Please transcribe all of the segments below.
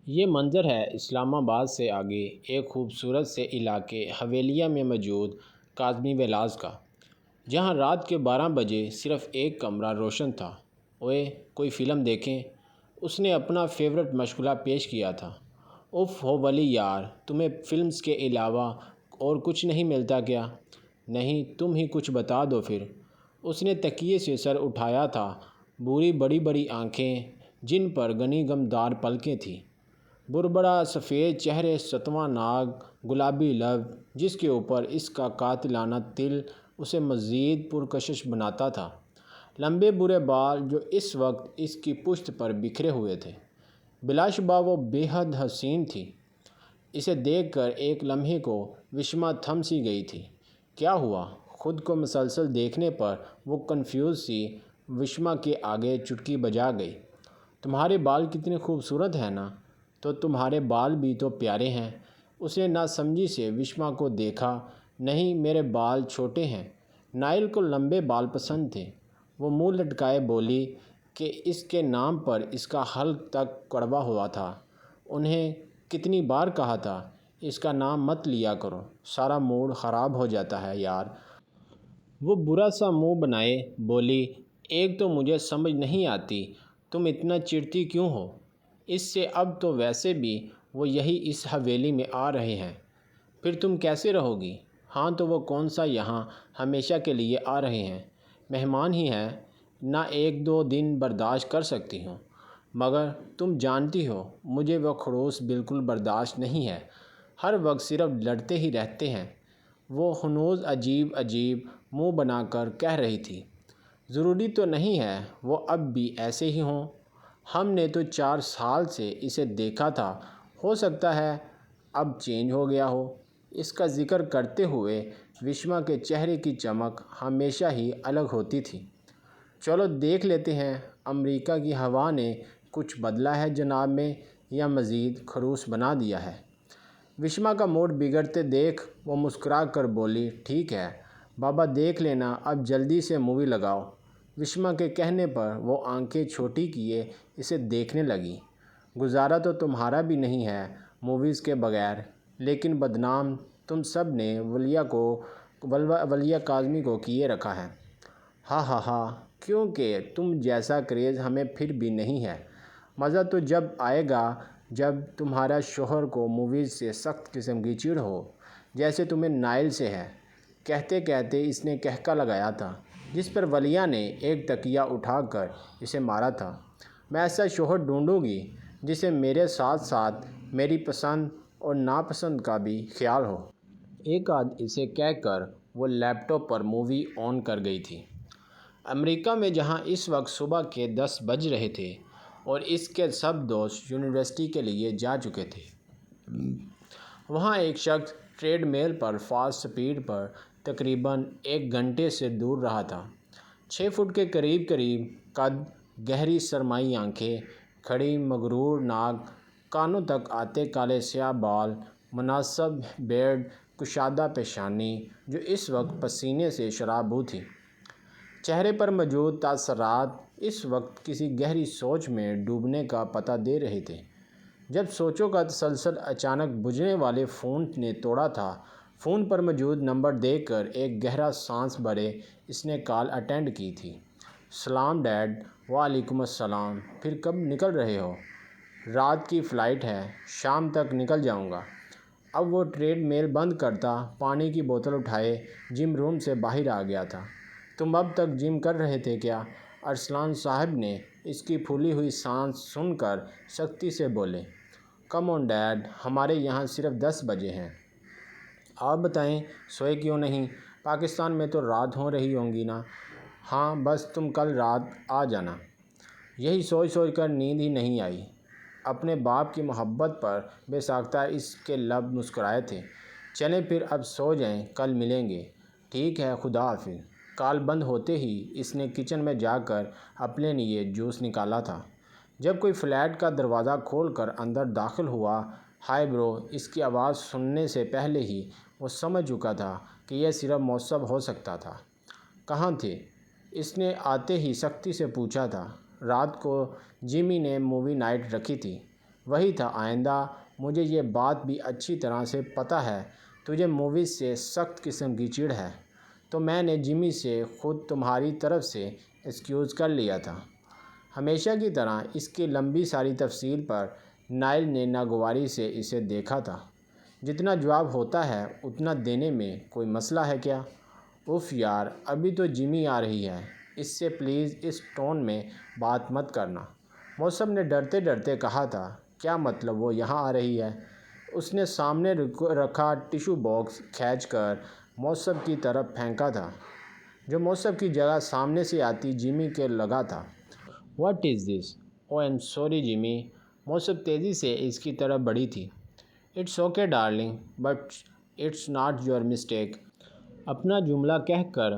یہ منظر ہے اسلام آباد سے آگے ایک خوبصورت سے علاقے حویلیہ میں موجود کاظمی ویلاز کا، جہاں رات کے 12 بجے صرف ایک کمرہ روشن تھا۔ اوئے کوئی فلم دیکھیں، اس نے اپنا فیورٹ مشغلہ پیش کیا تھا۔ اف ہو ولی یار، تمہیں فلمز کے علاوہ اور کچھ نہیں ملتا کیا؟ نہیں، تم ہی کچھ بتا دو پھر۔ اس نے تکیے سے سر اٹھایا تھا، بوری بڑی بڑی آنکھیں جن پر گھنی غمدار پلکیں تھیں، بربڑا سفید چہرے، ستواں ناک، گلابی لب جس کے اوپر اس کا قاتلانہ تل اسے مزید پرکشش بناتا تھا، لمبے برے بال جو اس وقت اس کی پشت پر بکھرے ہوئے تھے۔ بلا شبہ وہ بے حد حسین تھی۔ اسے دیکھ کر ایک لمحے کو وشما تھم سی گئی تھی۔ کیا ہوا؟ خود کو مسلسل دیکھنے پر وہ کنفیوز سی وشما کے آگے چٹکی بجا گئی۔ تمہارے بال کتنے خوبصورت ہیں نا؟ تو تمہارے بال بھی تو پیارے ہیں۔ اس نے ناسمجھی سے وشما کو دیکھا۔ نہیں، میرے بال چھوٹے ہیں۔ نائل کو لمبے بال پسند تھے۔ وہ منہ لٹکائے بولی کہ اس کے نام پر اس کا حلق تک کڑوا ہوا تھا۔ انہیں کتنی بار کہا تھا، اس کا نام مت لیا کرو، سارا موڈ خراب ہو جاتا ہے یار۔ وہ برا سا منہ بنائے بولی، ایک تو مجھے سمجھ نہیں آتی تم اتنا چڑھتی کیوں ہو؟ اس سے اب تو ویسے بھی وہ یہی اس حویلی میں آ رہے ہیں، پھر تم کیسے رہو گی؟ ہاں تو وہ کون سا یہاں ہمیشہ کے لیے آ رہے ہیں، مہمان ہی ہیں، نہ ایک دو دن برداشت کر سکتی ہوں۔ مگر تم جانتی ہو مجھے وہ خڑوس بالکل برداشت نہیں ہے، ہر وقت صرف لڑتے ہی رہتے ہیں۔ وہ ہنوز عجیب عجیب منہ بنا کر کہہ رہی تھی۔ ضروری تو نہیں ہے وہ اب بھی ایسے ہی ہوں، ہم نے تو 4 سال سے اسے دیکھا تھا، ہو سکتا ہے اب چینج ہو گیا ہو۔ اس کا ذکر کرتے ہوئے وشما کے چہرے کی چمک ہمیشہ ہی الگ ہوتی تھی۔ چلو دیکھ لیتے ہیں، امریکہ کی ہوا نے کچھ بدلا ہے جناب میں یا مزید خڑوس بنا دیا ہے؟ وشما کا موڈ بگڑتے دیکھ وہ مسکرا کر بولی، ٹھیک ہے بابا دیکھ لینا، اب جلدی سے مووی لگاؤ۔ وشما کے کہنے پر وہ آنکھیں چھوٹی کیے اسے دیکھنے لگی۔ گزارا تو تمہارا بھی نہیں ہے موویز کے بغیر، لیکن بدنام تم سب نے ولیہ کاظمی کو کیے رکھا ہے۔ ہاں ہاں ہاں، کیونکہ تم جیسا کریز ہمیں پھر بھی نہیں ہے۔ مزہ تو جب آئے گا جب تمہارا شوہر کو موویز سے سخت قسم کی چڑ ہو، جیسے تمہیں نائل سے ہے۔ کہتے کہتے اس نے کہکا لگایا تھا، جس پر ولیہ نے ایک تکیہ اٹھا کر اسے مارا تھا۔ میں ایسا شوہر ڈھونڈوں گی جسے میرے ساتھ ساتھ میری پسند اور ناپسند کا بھی خیال ہو۔ ایک آدھ اسے کہہ کر وہ لیپ ٹاپ پر مووی آن کر گئی تھی۔ امریکہ میں جہاں اس وقت صبح کے 10 بج رہے تھے اور اس کے سب دوست یونیورسٹی کے لیے جا چکے تھے، وہاں ایک شخص ٹریڈ میل پر فاسٹ سپیڈ پر تقریباً 1 گھنٹے سے دور رہا تھا۔ 6 فٹ کے قریب قد، گہری سرمائی آنکھیں، کھڑی مغرور ناک، کانوں تک آتے کالے سیاہ بال، مناسب بیئرڈ، کشادہ پیشانی جو اس وقت پسینے سے شرابو تھی۔ چہرے پر موجود تاثرات اس وقت کسی گہری سوچ میں ڈوبنے کا پتہ دے رہے تھے، جب سوچوں کا تسلسل اچانک بجھنے والے فون نے توڑا تھا۔ فون پر موجود نمبر دیکھ کر ایک گہرا سانس بھرے اس نے کال اٹینڈ کی تھی۔ سلام ڈیڈ۔ وعلیکم السلام۔ پھر کب نکل رہے ہو؟ رات کی فلائٹ ہے، شام تک نکل جاؤں گا۔ اب وہ ٹریڈ میل بند کرتا، پانی کی بوتل اٹھائے جم روم سے باہر آ گیا تھا۔ تم اب تک جم کر رہے تھے کیا؟ ارسلان صاحب نے اس کی پھولی ہوئی سانس سن کر سختی سے بولے۔ کم آن ڈیڈ، ہمارے یہاں صرف 10 بجے ہیں۔ آپ بتائیں سوئے کیوں نہیں؟ پاکستان میں تو رات ہو رہی ہوں گی نا؟ ہاں بس تم کل رات آ جانا۔ یہی سوچ کر نیند ہی نہیں آئی۔ اپنے باپ کی محبت پر بے ساختہ اس کے لب مسکرائے تھے۔ چلیں پھر اب سو جائیں، کل ملیں گے۔ ٹھیک ہے، خدا حافظ۔ کال بند ہوتے ہی اس نے کچن میں جا کر اپنے لیے جوس نکالا تھا، جب کوئی فلیٹ کا دروازہ کھول کر اندر داخل ہوا۔ ہائے برو، اس کی آواز سننے سے پہلے ہی وہ سمجھ چکا تھا کہ یہ صرف موصب ہو سکتا تھا۔ کہاں تھے؟ اس نے آتے ہی سختی سے پوچھا تھا۔ رات کو جیمی نے مووی نائٹ رکھی تھی، وہی تھا آئندہ مجھے یہ بات بھی اچھی طرح سے پتہ ہے تجھے موویز سے سخت قسم کی چڑ ہے، تو میں نے جمی سے خود تمہاری طرف سے ایکسکیوز کر لیا تھا۔ ہمیشہ کی طرح اس کی لمبی ساری تفصیل پر نائل نے ناگواری سے اسے دیکھا تھا۔ جتنا جواب ہوتا ہے اتنا دینے میں کوئی مسئلہ ہے کیا؟ اف یار، ابھی تو جمی آ رہی ہے، اس سے پلیز اس ٹون میں بات مت کرنا، موسم نے ڈرتے ڈرتے کہا تھا۔ کیا مطلب وہ یہاں آ رہی ہے؟ اس نے سامنے رکھا ٹیشو باکس کھینچ کر موسم کی طرف پھینکا تھا، جو موسم کی جگہ سامنے سے آتی جمی کے لگا تھا۔ What is this? Oh I'm sorry Jimmy, موسم تیزی سے اس کی طرف بڑھی تھی۔ It's okay darling, but it's not your mistake. اپنا جملہ کہہ کر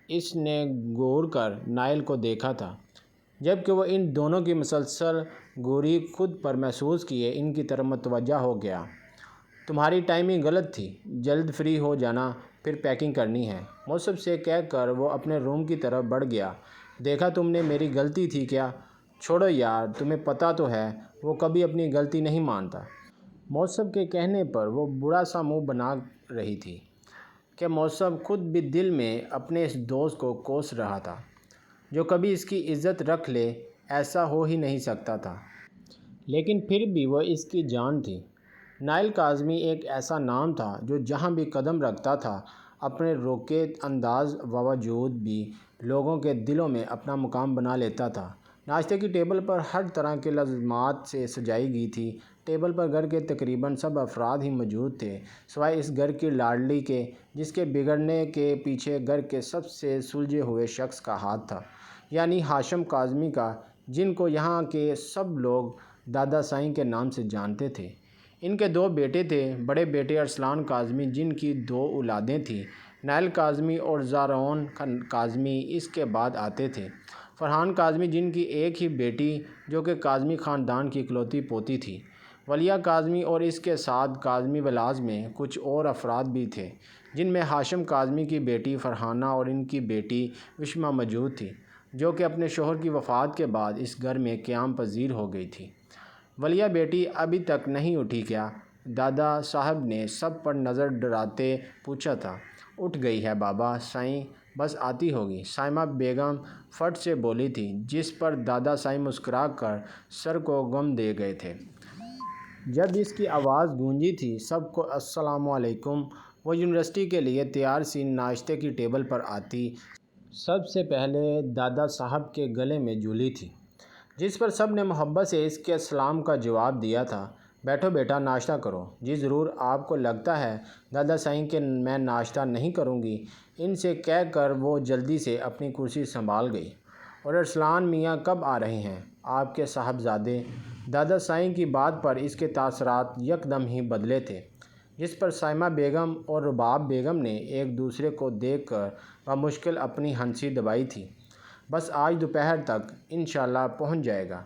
اس نے گور کر نائل کو دیکھا تھا، جبکہ وہ ان دونوں کی مسلسل گوری خود پر محسوس کیے ان کی طرف متوجہ ہو گیا۔ تمہاری ٹائمنگ غلط تھی، جلد فری ہو جانا، پھر پیکنگ کرنی ہے، موسم سے کہہ کر وہ اپنے روم کی طرف بڑھ گیا۔ دیکھا تم نے، میری غلطی تھی کیا؟ چھوڑو یار، تمہیں پتہ تو ہے وہ کبھی اپنی غلطی نہیں مانتا۔ موسم کے کہنے پر وہ برا سا منہ بنا رہی تھی کہ موسم خود بھی دل میں اپنے اس دوست کو کوس رہا تھا جو کبھی اس کی عزت رکھ لے، ایسا ہو ہی نہیں سکتا تھا، لیکن پھر بھی وہ اس کی جان تھی۔ نائل کاظمی ایک ایسا نام تھا جو جہاں بھی قدم رکھتا تھا اپنے روکے انداز باوجود بھی لوگوں کے دلوں میں اپنا مقام بنا لیتا تھا۔ ناشتے کی ٹیبل پر ہر طرح کے لازمات سے سجائی گئی تھی۔ ٹیبل پر گھر کے تقریباً سب افراد ہی موجود تھے، سوائے اس گھر کی لاڈلی کے، جس کے بگڑنے کے پیچھے گھر کے سب سے سلجھے ہوئے شخص کا ہاتھ تھا، یعنی ہاشم کاظمی کا، جن کو یہاں کے سب لوگ دادا سائیں کے نام سے جانتے تھے۔ ان کے دو بیٹے تھے، بڑے بیٹے ارسلان کاظمی جن کی دو اولادیں تھیں، نائل کاظمی، اور زارعون کاظمی اس کے بعد آتے تھے، فرحان کاظمی جن کی ایک ہی بیٹی جو کہ کاظمی خاندان کی اکلوتی پوتی تھی، ولیہ کاظمی، اور اس کے ساتھ کاظمی ولاز میں کچھ اور افراد بھی تھے جن میں ہاشم کاظمی کی بیٹی فرحانہ اور ان کی بیٹی وشما موجود تھی، جو کہ اپنے شوہر کی وفات کے بعد اس گھر میں قیام پذیر ہو گئی تھی۔ ولیہ بیٹی ابھی تک نہیں اٹھی کیا؟ دادا صاحب نے سب پر نظر ڈراتے پوچھا تھا۔ اٹھ گئی ہے بابا سائیں، بس آتی ہوگی، سائمہ بیگم فٹ سے بولی تھی، جس پر دادا سائیں مسکرا کر سر کو گم دے گئے تھے۔ جب اس کی آواز گونجی تھی سب کو السلام علیکم، وہ یونیورسٹی کے لیے تیار سی ناشتے کی ٹیبل پر آتی سب سے پہلے دادا صاحب کے گلے میں جھولی تھی، جس پر سب نے محبت سے اس کے سلام کا جواب دیا تھا۔ بیٹھو بیٹا، ناشتہ کرو۔ جی ضرور، آپ کو لگتا ہے دادا سائیں کہ میں ناشتہ نہیں کروں گی؟ ان سے کہہ کر وہ جلدی سے اپنی کرسی سنبھال گئی۔ اور ارسلان میاں کب آ رہے ہیں آپ کے صاحبزادے؟ دادا سائیں کی بات پر اس کے تاثرات یکدم ہی بدلے تھے، جس پر سائمہ بیگم اور رباب بیگم نے ایک دوسرے کو دیکھ کر بمشکل اپنی ہنسی دبائی تھی۔ بس آج دوپہر تک انشاءاللہ پہنچ جائے گا،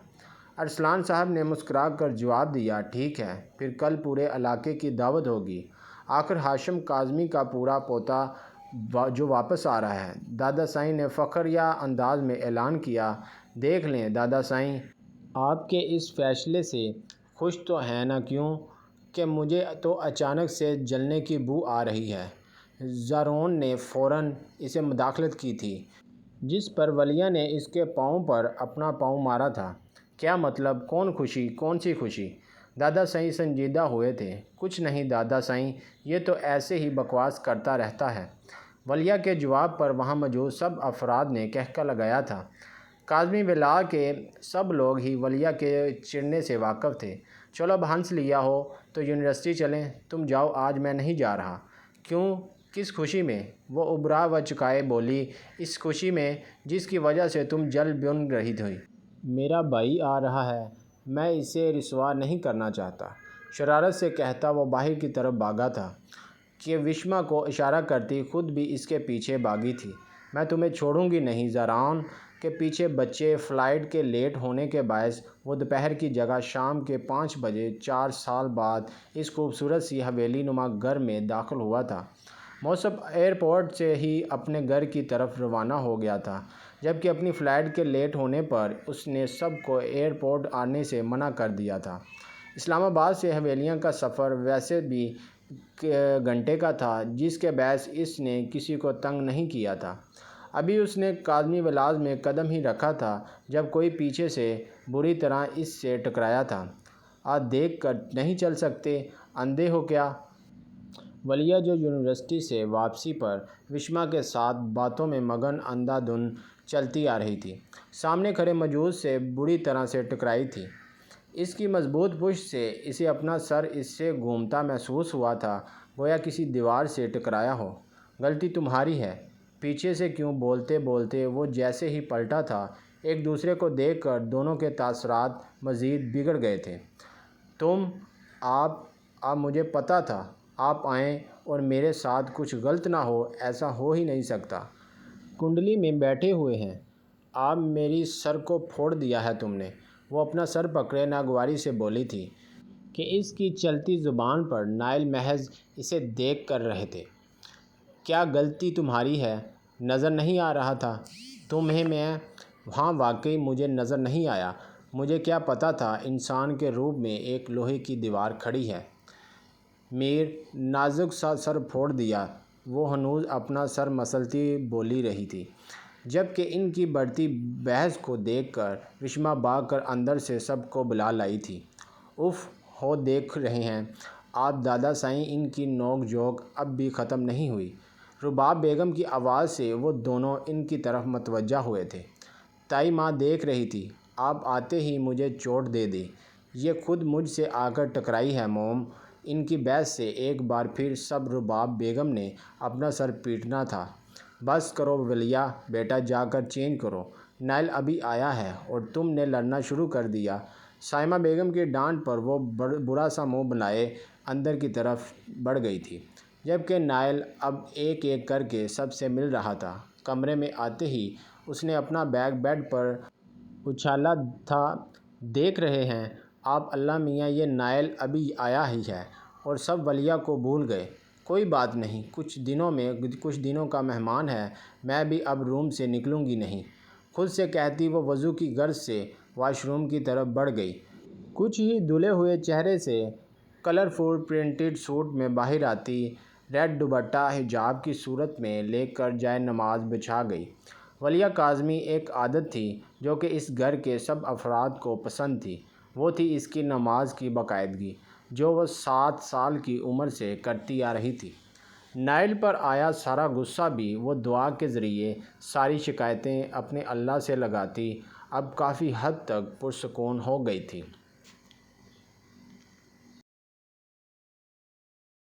ارسلان صاحب نے مسکرا کر جواب دیا۔ ٹھیک ہے، پھر کل پورے علاقے کی دعوت ہوگی۔ آخر ہاشم کاظمی کا پورا پوتا جو واپس آ رہا ہے، دادا سائیں نے فخریہ انداز میں اعلان کیا۔ دیکھ لیں دادا سائیں، آپ کے اس فیصلے سے خوش تو ہیں نا؟ کیوں کہ مجھے تو اچانک سے جلنے کی بو آ رہی ہے۔ زارعون نے فوراً اسے مداخلت کی تھی، جس پر ولیہ نے اس کے پاؤں پر اپنا پاؤں مارا تھا۔ کیا مطلب؟ کون خوشی؟ کون سی خوشی؟ دادا سائیں سنجیدہ ہوئے تھے۔ کچھ نہیں دادا سائیں، یہ تو ایسے ہی بکواس کرتا رہتا ہے۔ ولیہ کے جواب پر وہاں موجود سب افراد نے قہقہ لگایا تھا۔ کاظمی ولا کے سب لوگ ہی ولیہ کے چڑھنے سے واقف تھے۔ چلو اب ہنس لیا ہو تو یونیورسٹی چلیں، تم جاؤ، آج میں نہیں جا رہا۔ کیوں؟ کس خوشی میں؟ وہ ابھرا و چکائے بولی۔ اس خوشی میں جس کی وجہ سے تم جل بن رہی تھی۔ میرا بھائی آ رہا ہے، میں اسے رسوا نہیں کرنا چاہتا، شرارت سے کہتا وہ باہر کی طرف بھاگا تھا کہ وشما کو اشارہ کرتی خود بھی اس کے پیچھے بھاگی تھی۔ میں تمہیں چھوڑوں گی نہیں۔ زارعون کے پیچھے بچے فلائٹ کے لیٹ ہونے کے باعث وہ دوپہر کی جگہ شام کے 5 بجے 4 سال بعد اس خوبصورت سی حویلی نما گھر میں داخل ہوا تھا۔ موسم ایئرپورٹ سے ہی اپنے گھر کی طرف روانہ ہو گیا تھا، جبکہ اپنی فلائٹ کے لیٹ ہونے پر اس نے سب کو ایئرپورٹ آنے سے منع کر دیا تھا۔ اسلام آباد سے حویلیاں کا سفر ویسے بھی گھنٹے کا تھا، جس کے باعث اس نے کسی کو تنگ نہیں کیا تھا۔ ابھی اس نے کاظمی ولاز میں قدم ہی رکھا تھا جب کوئی پیچھے سے بری طرح اس سے ٹکرایا تھا۔ "آج دیکھ کر نہیں چل سکتے، اندھے ہو کیا؟" ولیہ جو یونیورسٹی سے واپسی پر وشما کے ساتھ باتوں میں مگن اندھا دھند چلتی آ رہی تھی، سامنے کھڑے مجوس سے بری طرح سے ٹکرائی تھی۔ اس کی مضبوط پشت سے اسے اپنا سر اس سے گھومتا محسوس ہوا تھا، گویا کسی دیوار سے ٹکرایا ہو۔ "غلطی تمہاری ہے"، پیچھے سے کیوں بولتے بولتے وہ جیسے ہی پلٹا تھا، ایک دوسرے کو دیکھ کر دونوں کے تاثرات مزید بگڑ گئے تھے۔ آپ مجھے پتہ تھا آپ آئیں اور میرے ساتھ کچھ غلط نہ ہو، ایسا ہو ہی نہیں سکتا۔ کنڈلی میں بیٹھے ہوئے ہیں، آپ میری سر کو پھوڑ دیا ہے تم نے۔ وہ اپنا سر پکڑے ناگواری سے بولی تھی کہ اس کی چلتی زبان پر نائل محض اسے دیکھ کر رہے تھے۔ "کیا غلطی تمہاری ہے؟ نظر نہیں آ رہا تھا تمہیں میں ہاں واقعی مجھے نظر نہیں آیا، مجھے کیا پتہ تھا انسان کے روپ میں ایک لوہے کی دیوار کھڑی ہے"۔ "میر نازک سا سر پھوڑ دیا"، وہ ہنوز اپنا سر مسلتی بولی رہی تھی، جبکہ ان کی بڑھتی بحث کو دیکھ کر وشما بھاگ کر اندر سے سب کو بلا لائی تھی۔ "اف ہو دیکھ رہے ہیں آپ دادا سائیں، ان کی نوک جھوک اب بھی ختم نہیں ہوئی"۔ رباب بیگم کی آواز سے وہ دونوں ان کی طرف متوجہ ہوئے تھے۔ "تائی ماں دیکھ رہی تھی، آپ آتے ہی مجھے چوٹ دے دی، یہ خود مجھ سے آ کر ٹکرائی ہے موم"۔ ان کی بحث سے ایک بار پھر سب رباب بیگم نے اپنا سر پیٹنا تھا۔ "بس کرو ولیہ بیٹا، جا کر چینج کرو، نائل ابھی آیا ہے اور تم نے لڑنا شروع کر دیا"۔ سائمہ بیگم کی ڈانٹ پر وہ برا سا منہ بنائے اندر کی طرف بڑھ گئی تھی، جبکہ نائل اب ایک ایک کر کے سب سے مل رہا تھا۔ کمرے میں آتے ہی اس نے اپنا بیگ بیڈ پر اچھالا تھا۔ "دیکھ رہے ہیں آپ اللہ میاں، یہ نائل ابھی آیا ہی ہے"، اور سب ولیہ کو بھول گئے۔ "کوئی بات نہیں، کچھ دنوں کا مہمان ہے، میں بھی اب روم سے نکلوں گی نہیں"۔ خود سے کہتی وہ وضو کی غرض سے واش روم کی طرف بڑھ گئی۔ کچھ ہی دھلے ہوئے چہرے سے کلرفل پرنٹڈ سوٹ میں باہر آتی، ریڈ دوپٹہ حجاب کی صورت میں لے کر جائے نماز بچھا گئی۔ ولیہ کاظمی ایک عادت تھی جو کہ اس گھر کے سب افراد کو پسند تھی، وہ تھی اس کی نماز کی باقاعدگی، جو وہ 7 سال کی عمر سے کرتی آ رہی تھی۔ نائل پر آیا سارا غصہ بھی وہ دعا کے ذریعے ساری شکایتیں اپنے اللہ سے لگاتی اب کافی حد تک پرسکون ہو گئی تھی۔